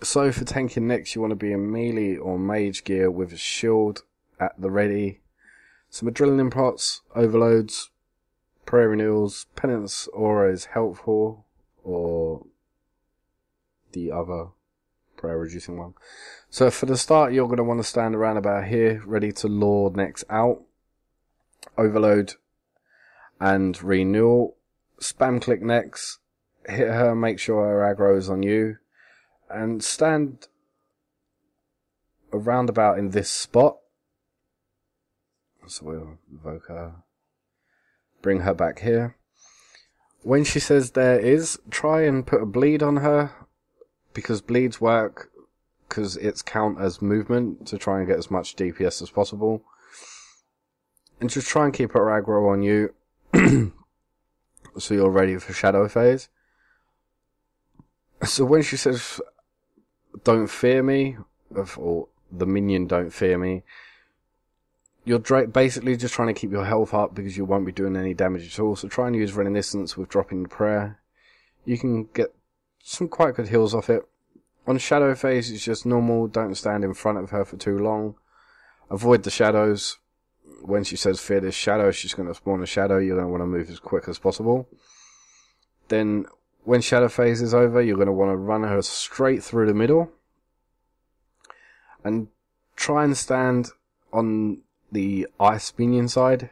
So for tanking next, you want to be in melee or mage gear with a shield at the ready, some adrenaline pots, overloads, prayer renewals, penance aura is helpful, or the other prayer reducing one. So for the start, you're going to want to stand around about here, ready to lure next out, overload and renewal, spam click next, hit her, make sure her aggro is on you, and stand around about in this spot. So we'll evoke her, bring her back here. When she says there is, try and put a bleed on her, because bleeds work, because it's count as movement to try and get as much DPS as possible. And just try and keep her aggro on you, so you're ready for shadow phase. So when she says don't fear me, or the minion don't fear me, you're basically just trying to keep your health up because you won't be doing any damage at all. So try and use Reminiscence with dropping the prayer. You can get some quite good heals off it. On shadow phase, it's just normal. Don't stand in front of her for too long. Avoid the shadows. When she says fear this shadow, she's going to spawn a shadow. You're going to want to move as quick as possible. Then when shadow phase is over, you're going to want to run her straight through the middle. And try and stand on the ice minion side.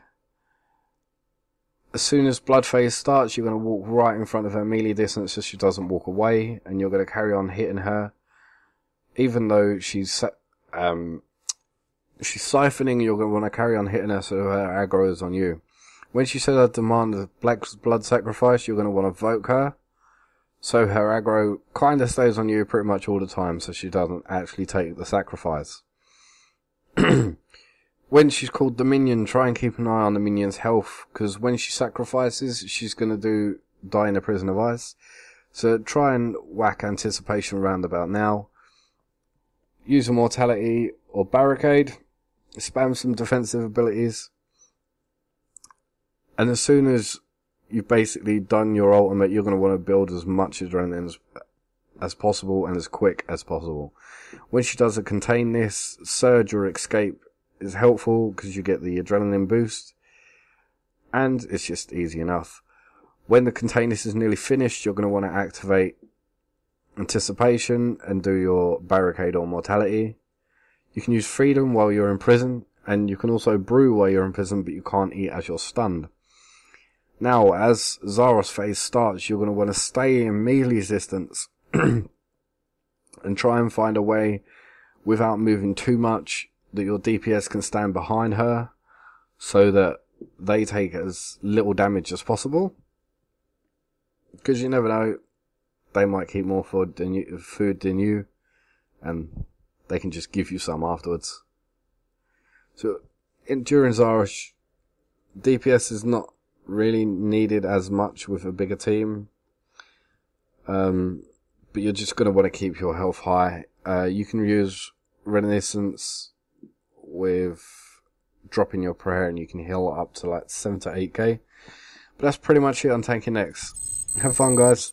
As soon as blood phase starts, you're going to walk right in front of her melee distance so she doesn't walk away, and you're going to carry on hitting her. Even though she's siphoning, you're going to want to carry on hitting her so her aggro is on you. When she says I demand a black blood sacrifice, you're going to want to evoke her, so her aggro kind of stays on you pretty much all the time, so she doesn't actually take the sacrifice. When she's called the minion, try and keep an eye on the minion's health, because when she sacrifices, she's going to die in a prison of ice. So try and whack anticipation roundabout now. Use immortality or barricade. Spam some defensive abilities. And as soon as you've basically done your ultimate, you're going to want to build as much adrenaline as possible and as quick as possible. When she does a contain this, surge or escape is helpful because you get the adrenaline boost, and it's just easy enough. When the contain this is nearly finished, you're going to want to activate anticipation and do your barricade or mortality. You can use freedom while you're in prison, and you can also brew while you're in prison, but you can't eat as you're stunned. Now, as Zaros phase starts, you're going to want to stay in melee distance and try and find a way without moving too much that your DPS can stand behind her so that they take as little damage as possible. Because you never know, they might keep more food than you, and they can just give you some afterwards. So during Zaros, DPS is not really needed as much with a bigger team, but you're just going to want to keep your health high. You can use Reminiscence with dropping your prayer, and you can heal up to like 7 to 8k. But that's pretty much it on tanking next. Have fun, guys.